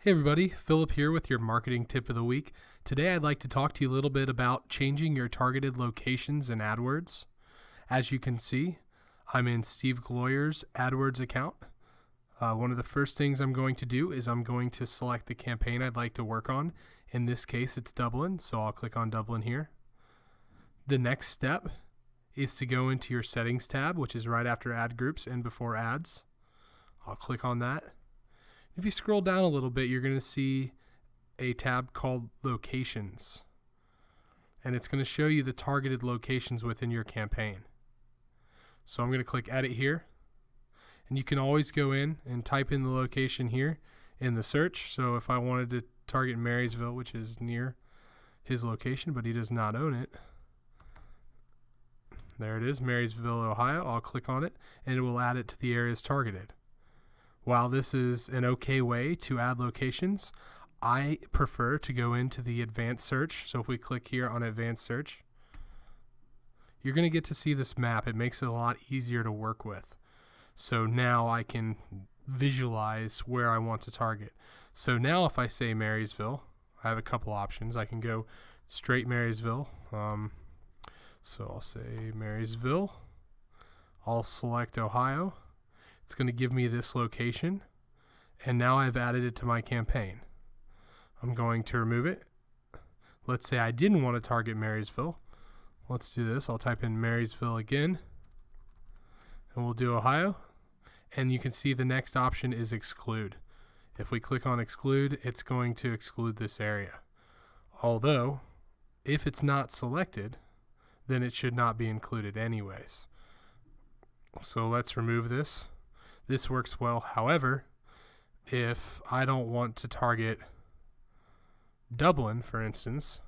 Hey everybody, Philip here with your marketing tip of the week. Today I'd like to talk to you a little bit about changing your targeted locations in AdWords. As you can see, I'm in Steve Gloyer's AdWords account. One of the first things I'm going to do is I'm going to select the campaign I'd like to work on. In this case, it's Dublin, so I'll click on Dublin here. The next step is to go into your settings tab, which is right after ad groups and before ads. I'll click on that. If you scroll down a little bit, you're going to see a tab called Locations, and it's going to show you the targeted locations within your campaign. So I'm going to click Edit here, and you can always go in and type in the location here in the search. So if I wanted to target Marysville, which is near his location, but he does not own it, there it is, Marysville, Ohio. I'll click on it, and it will add it to the areas targeted. While this is an okay way to add locations, I prefer to go into the advanced search. So if we click here on advanced search, you're going to get to see this map. It makes it a lot easier to work with. So now I can visualize where I want to target. So now if I say Marysville, I have a couple options. I can go straight Marysville. So I'll say Marysville. I'll select Ohio. It's going to give me this location, and now I've added it to my campaign. I'm going to remove it. Let's say I didn't want to target Marysville. Let's do this. I'll type in Marysville again, and we'll do Ohio. And you can see the next option is exclude. If we click on exclude, it's going to exclude this area. Although, if it's not selected, then it should not be included anyways. So let's remove this. This works well. However, if I don't want to target Dublin, for instance,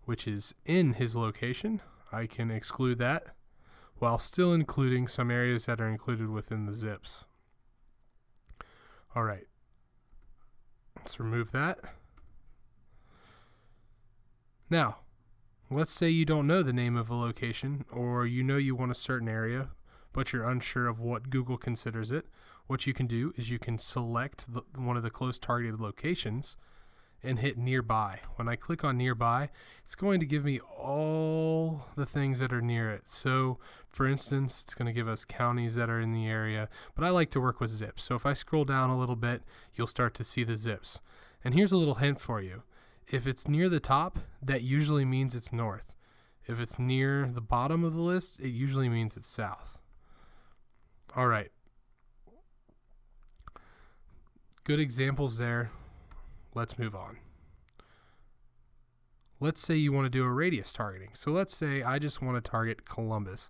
which is in his location, I can exclude that while still including some areas that are included within the zips. All right, let's remove that. Now, let's say you don't know the name of a location, or you know you want a certain area, but you're unsure of what Google considers it. What you can do is you can select one of the close targeted locations and hit nearby. When I click on nearby, it's going to give me all the things that are near it. So for instance, it's going to give us counties that are in the area, but I like to work with zips. So if I scroll down a little bit, you'll start to see the zips. And here's a little hint for you. If it's near the top, that usually means it's north. If it's near the bottom of the list, it usually means it's south. All right. Good examples there. Let's move on. Let's say you want to do a radius targeting. So let's say I just want to target Columbus,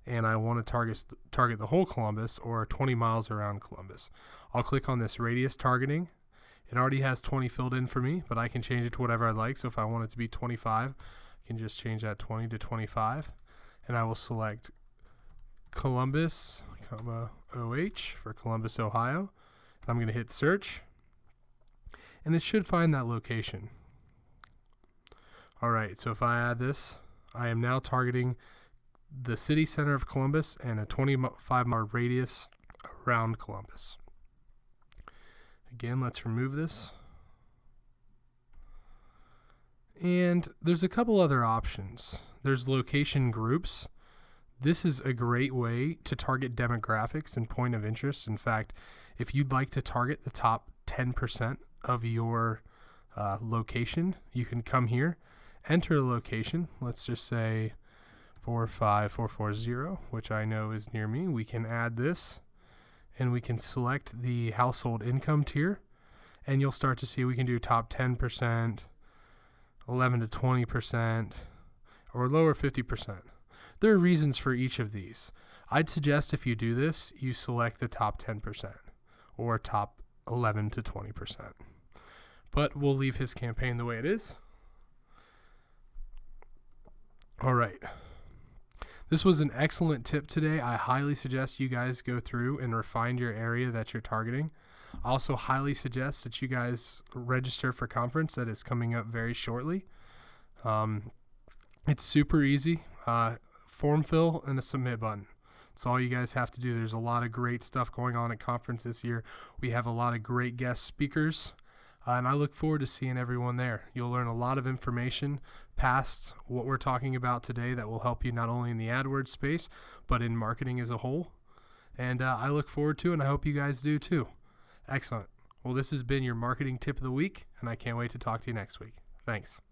and I want to target the whole Columbus, or 20 miles around Columbus. I'll click on this radius targeting. It already has 20 filled in for me, but I can change it to whatever I'd like. So if I want it to be 25, I can just change that 20 to 25. And I will select Columbus, OH for Columbus, Ohio. I'm going to hit search, and it should find that location. All right, so if I add this, I am now targeting the city center of Columbus and a 25-mile radius around Columbus. Again, let's remove this. And there's a couple other options. There's location groups. This is a great way to target demographics and point of interest. In fact, if you'd like to target the top 10% of your location, you can come here, enter a location. Let's just say 45440, which I know is near me. We can add this, and we can select the household income tier, and you'll start to see we can do top 10%, 11 to 20%, or lower 50%. There are reasons for each of these. I'd suggest if you do this, you select the top 10% or top 11 to 20%. But we'll leave his campaign the way it is. All right. This was an excellent tip today. I highly suggest you guys go through and refine your area that you're targeting. I also highly suggest that you guys register for conference that is coming up very shortly. It's super easy. Form fill and a submit button. That's all you guys have to do. There's a lot of great stuff going on at conference this year. We have a lot of great guest speakers, and I look forward to seeing everyone there. You'll learn a lot of information past what we're talking about today that will help you not only in the AdWords space, but in marketing as a whole. And I look forward to it, and I hope you guys do too. Excellent. Well, this has been your marketing tip of the week, and I can't wait to talk to you next week. Thanks.